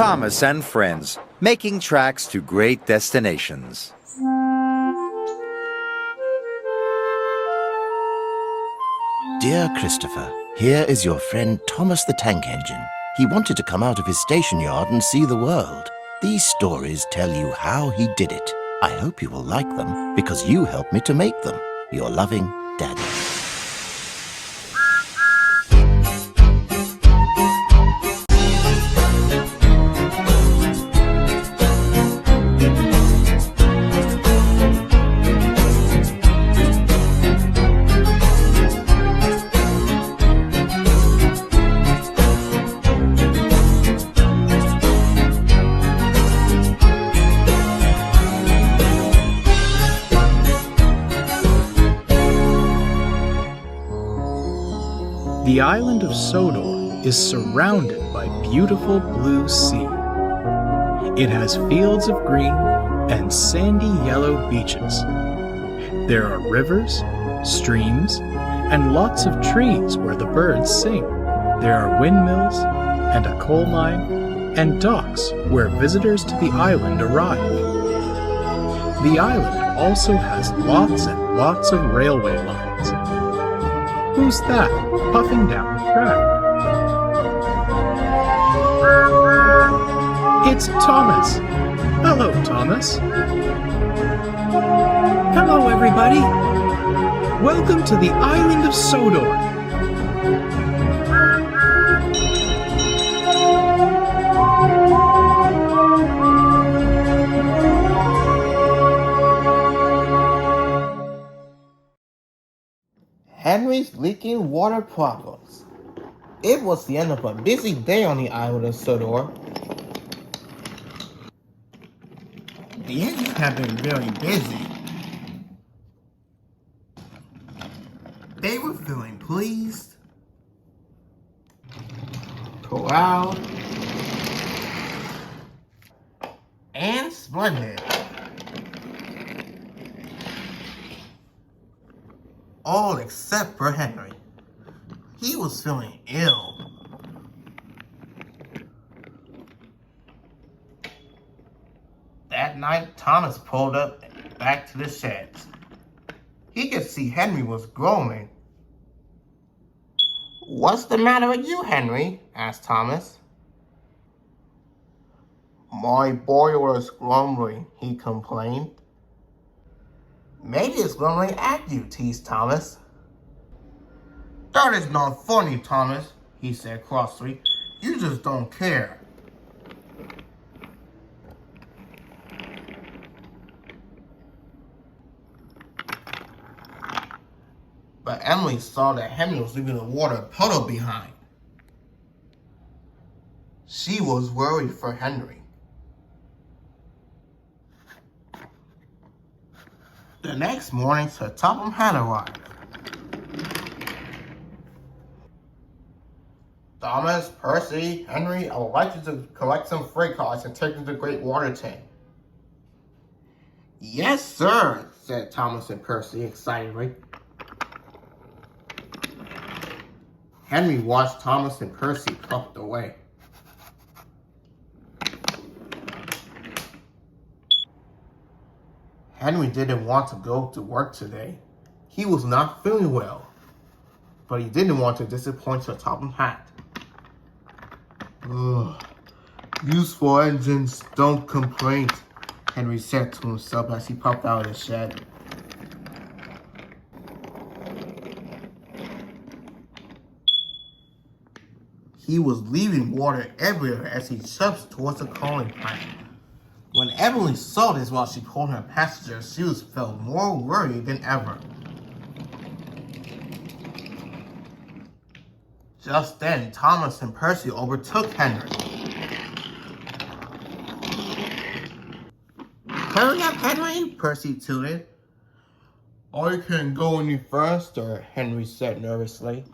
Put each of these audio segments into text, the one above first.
Thomas and friends, making tracks to great destinations. Dear Christopher, here is your friend Thomas the Tank Engine. He wanted to come out of his station yard and see the world. These stories tell you how he did it. I hope you will like them because you helped me to make them. Your loving Daddy. The island of Sodor is surrounded by beautiful blue sea. It has fields of green and sandy yellow beaches. There are rivers, streams, and lots of trees where the birds sing. There are windmills and a coal mine and docks where visitors to the island arrive. The island also has lots and lots of railway lines. Who's that puffing down the track? It's Thomas. Hello, Thomas. Hello, everybody. Welcome to the island of Sodor. Henry's leaking water problems. It was the end of a busy day on the island of Sodor. The engine had been very busy. They were feeling pleased, proud, and splendid. All except for Henry. He was feeling ill. That night, Thomas pulled up back to the sheds. He could see Henry was groaning. "What's the matter with you, Henry?" asked Thomas. "My boiler is grumbling," he complained. "Maybe it's grumbling at you," teased Thomas. "That is not funny, Thomas," he said crossly. "You just don't care." But Emily saw that Henry was leaving a water puddle behind. She was worried for Henry. The next morning, Sir Topham had arrived. "Thomas, Percy, Henry, I would like you to collect some freight cars and take them to the great water tank." "Yes, sir," said Thomas and Percy excitedly. Henry watched Thomas and Percy puffed away. Henry didn't want to go to work today. He was not feeling well, but he didn't want to disappoint Sir Topham Hatt. "Ugh, useful engines don't complain," Henry said to himself as he popped out of the shed. He was leaving water everywhere as he jumped towards the coaling plant. When Emily saw this while she pulled her passengers, she felt more worried than ever. Just then, Thomas and Percy overtook Henry. "Hurry up, Henry," Percy tooted. "I can't go any faster," Henry said nervously.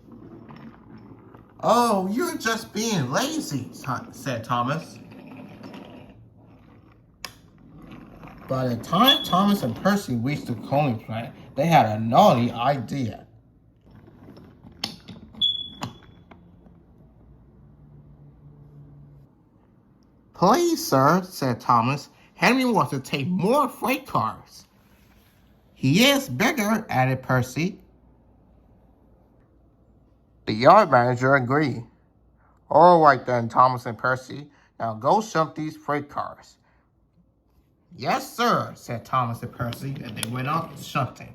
"Oh, you're just being lazy," said Thomas. By the time Thomas and Percy reached the coaling plant, they had a naughty idea. Please, sir, said Thomas. Henry wants to take more freight cars. He is bigger, added Percy. The yard manager agreed. All right then, Thomas and Percy. Now go shunt these freight cars. Yes, sir, said Thomas and Percy, and they went out shunting.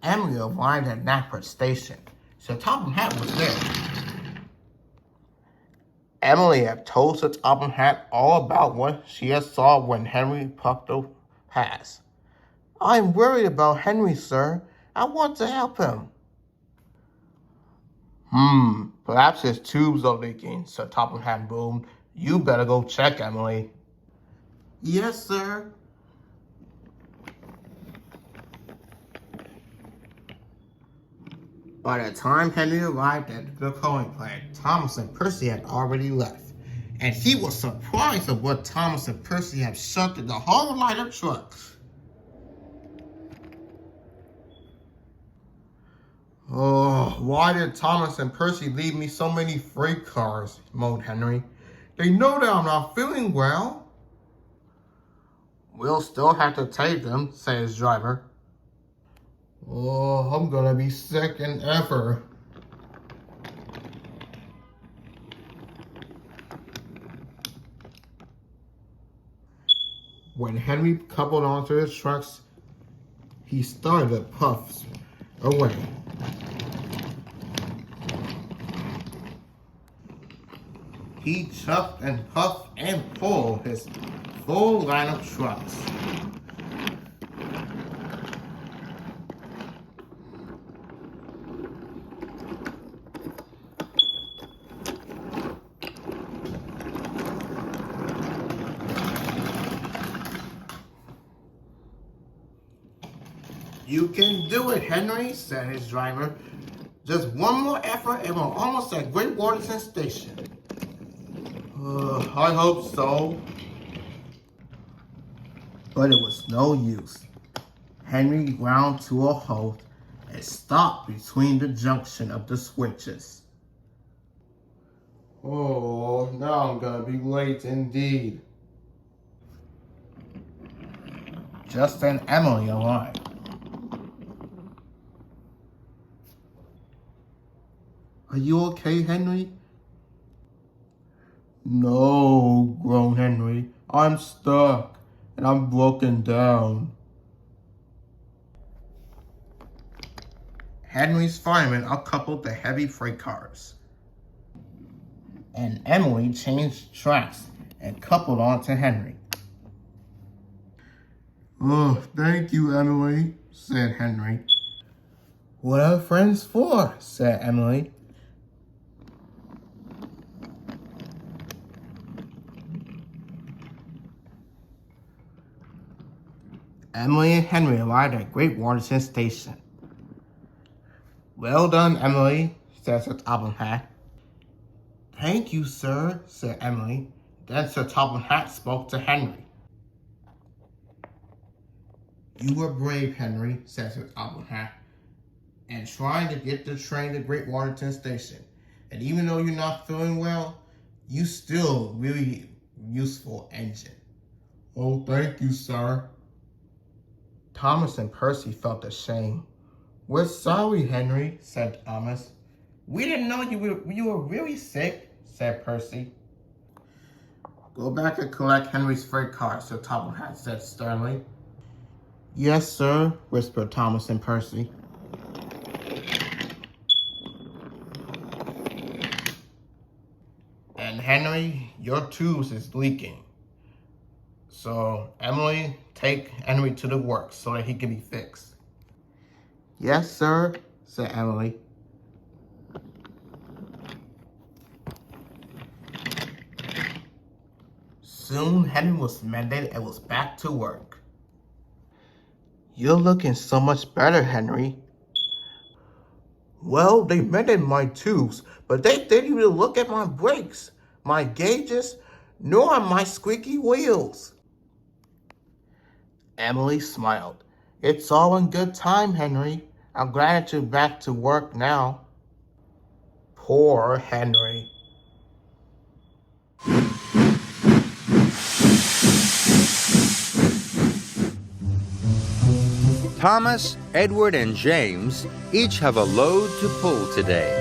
Emily arrived at Knapford Station. Sir Topham Hatt was there. Emily had told Sir Topham Hatt all about what she had saw when Henry Puckle passed. I'm worried about Henry, sir. I want to help him. Perhaps his tubes are leaking, Sir Topham Hatt boomed. You better go check, Emily. Yes, sir. By the time Henry arrived at the coaling plant, Thomas and Percy had already left, and he was surprised at what Thomas and Percy had shunted the whole line of trucks. Oh, why did Thomas and Percy leave me so many freight cars? Moaned Henry. They know that I'm not feeling well. We'll still have to take them, said his driver. Oh, I'm gonna be sick and ever. When Henry coupled onto his trucks, he started to puff away. He chuffed and puffed and pulled his full line of trucks. You can do it, Henry, said his driver. Just one more effort and we're almost at Great Waterton Station. I hope so. But it was no use. Henry ground to a halt and stopped between the junction of the switches. Oh, now I'm gonna be late indeed. Just then Emily arrived. Are you okay, Henry? No, groaned Henry. I'm stuck, and I'm broken down. Henry's firemen uncoupled the heavy freight cars, and Emily changed tracks and coupled onto Henry. Oh, thank you, Emily, said Henry. What are friends for? Said Emily. Emily and Henry arrived at Great Waterton Station. Well done, Emily, said Sir Topham Hatt. Thank you, sir, said Emily. Then Sir Topham Hatt spoke to Henry. You were brave, Henry, said Sir Topham Hatt, and trying to get the train to Great Waterton Station. And even though you're not feeling well, you still really useful engine. Oh, thank you, sir. Thomas and Percy felt ashamed. We're sorry, Henry, said Thomas. We didn't know you were really sick, said Percy. Go back and collect Henry's freight car, Sir Topham Hatt said sternly. Yes, sir, whispered Thomas and Percy. And Henry, your tubes is leaking. So, Emily, take Henry to the works so that he can be fixed. Yes, sir, said Emily. Soon, Henry was mended and was back to work. You're looking so much better, Henry. Well, they mended my tubes, but they didn't even look at my brakes, my gauges, nor my squeaky wheels. Emily smiled. It's all in good time, Henry. I'm glad that you're back to work now. Poor Henry. Thomas, Edward, and James each have a load to pull today.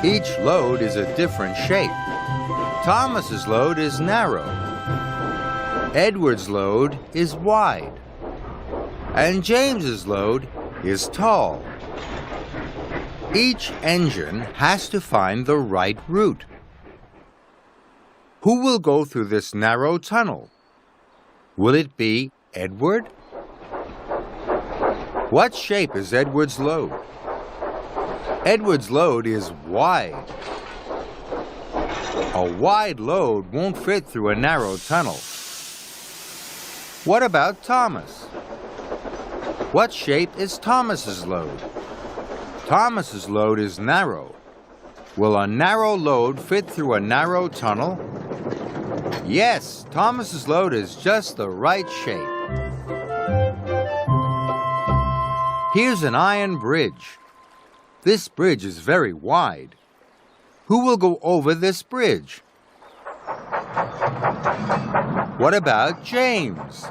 Each load is a different shape. Thomas's load is narrow. Edward's load is wide. And James's load is tall. Each engine has to find the right route. Who will go through this narrow tunnel? Will it be Edward? What shape is Edward's load? Edward's load is wide. A wide load won't fit through a narrow tunnel. What about Thomas? What shape is Thomas's load? Thomas's load is narrow. Will a narrow load fit through a narrow tunnel? Yes, Thomas's load is just the right shape. Here's an iron bridge. This bridge is very wide. Who will go over this bridge? What about James?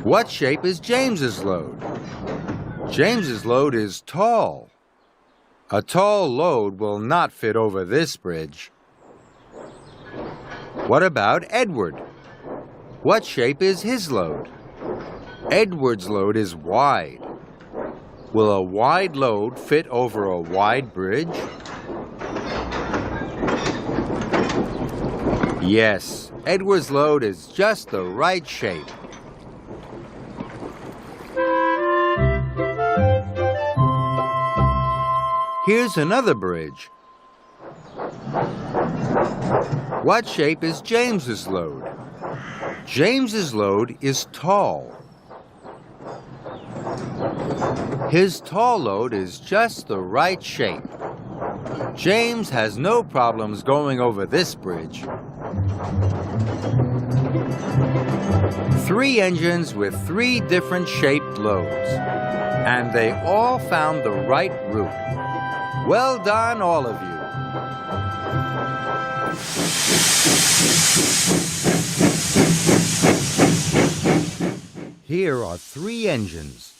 What shape is James's load? James's load is tall. A tall load will not fit over this bridge. What about Edward? What shape is his load? Edward's load is wide. Will a wide load fit over a wide bridge? Yes, Edward's load is just the right shape. Here's another bridge. What shape is James's load? James's load is tall. His tall load is just the right shape. James has no problems going over this bridge. 3 engines with 3 different shaped loads. And they all found the right route. Well done, all of you. Here are 3 engines.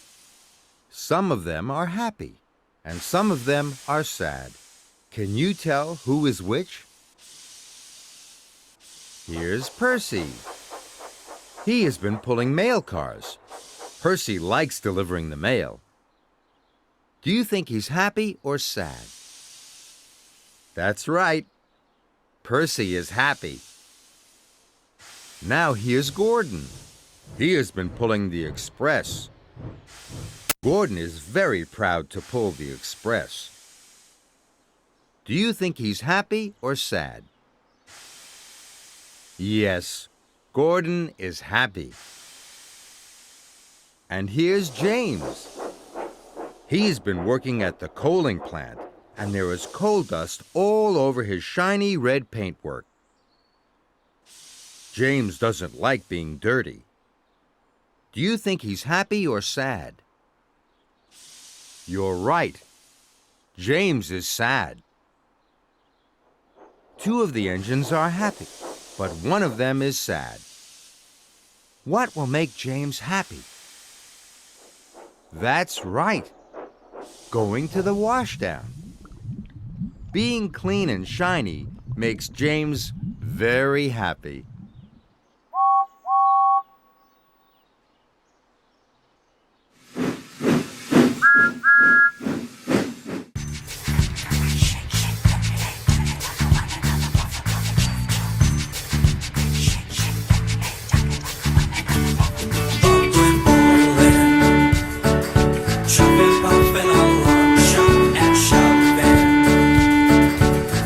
Some of them are happy, and some of them are sad. Can you tell who is which? Here's Percy. He has been pulling mail cars. Percy likes delivering the mail. Do you think he's happy or sad? That's right. Percy is happy. Now here's Gordon. He has been pulling the express. Gordon is very proud to pull the express. Do you think he's happy or sad? Yes, Gordon is happy. And here's James. He's been working at the coaling plant, and there is coal dust all over his shiny red paintwork. James doesn't like being dirty. Do you think he's happy or sad? You're right. James is sad. 2 of the engines are happy, but one of them is sad. What will make James happy? That's right. Going to the washdown. Being clean and shiny makes James very happy.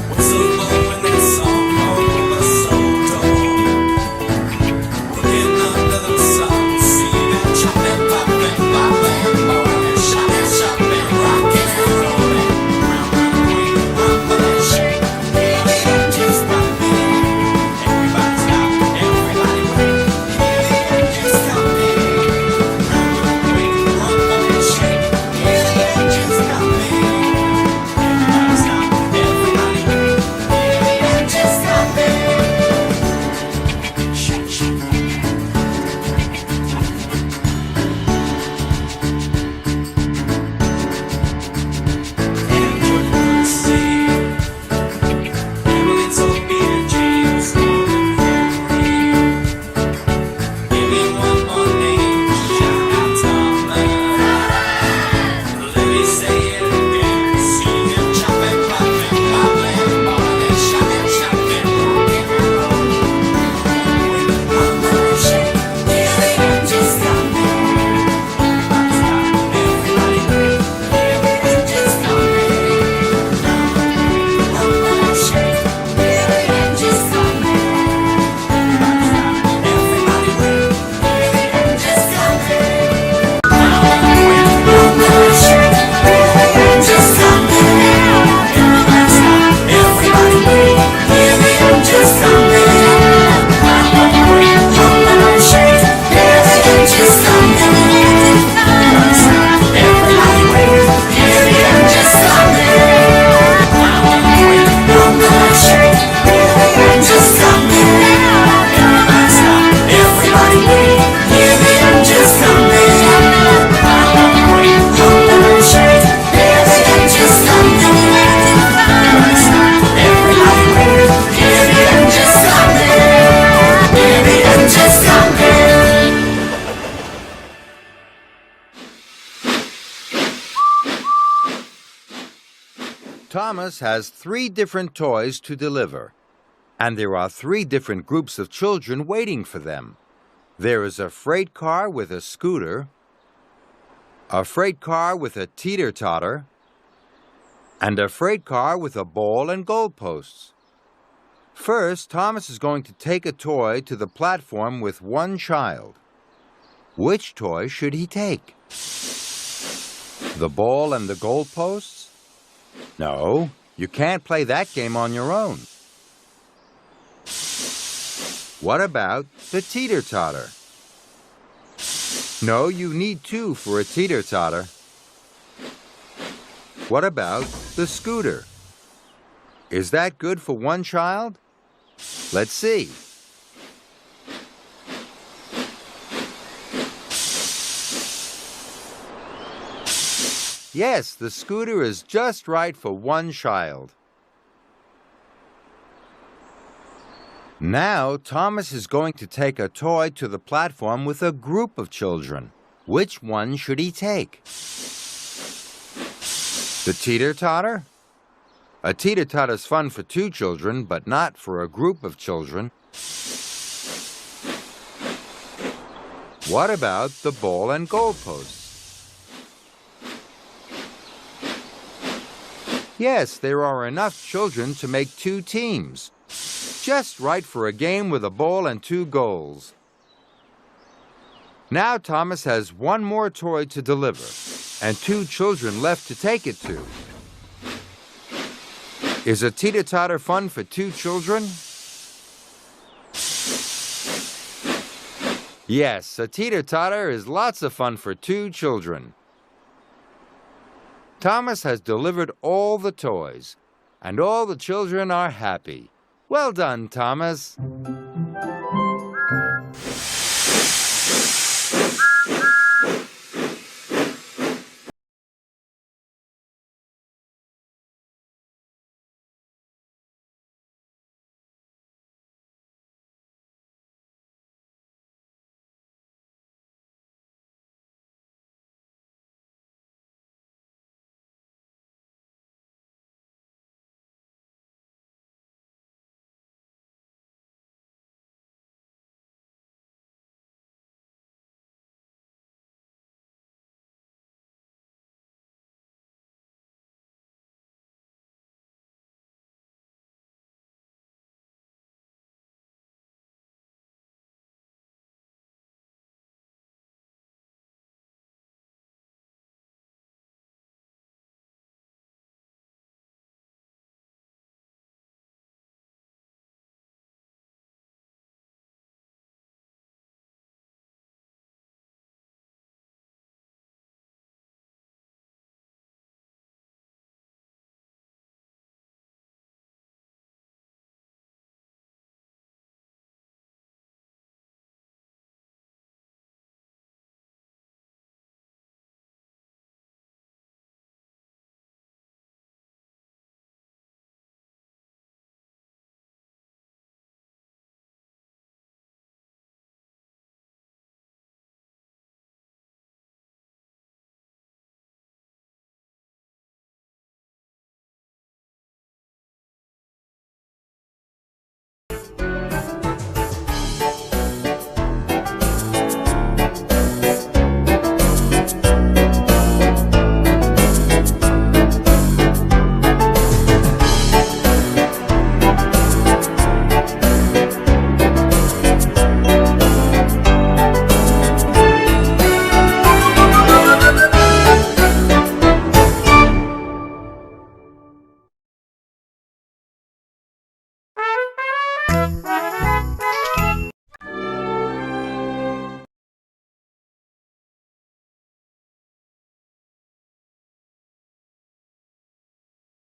Whistle blowing that song over Sodor. Thomas has 3 different toys to deliver, and there are 3 different groups of children waiting for them. There is a freight car with a scooter, a freight car with a teeter-totter, and a freight car with a ball and goalposts. First, Thomas is going to take a toy to the platform with one child. Which toy should he take? The ball and the goalposts? No, you can't play that game on your own. What about the teeter-totter? No, you need 2 for a teeter-totter. What about the scooter? Is that good for one child? Let's see. Yes, the scooter is just right for one child. Now, Thomas is going to take a toy to the platform with a group of children. Which one should he take? The teeter-totter? A teeter-totter's fun for 2 children, but not for a group of children. What about the ball and goalposts? Yes, there are enough children to make 2 teams. Just right for a game with a ball and 2 goals. Now Thomas has 1 more toy to deliver, and 2 children left to take it to. Is a teeter-totter fun for 2 children? Yes, a teeter-totter is lots of fun for 2 children. Thomas has delivered all the toys, and all the children are happy. Well done, Thomas.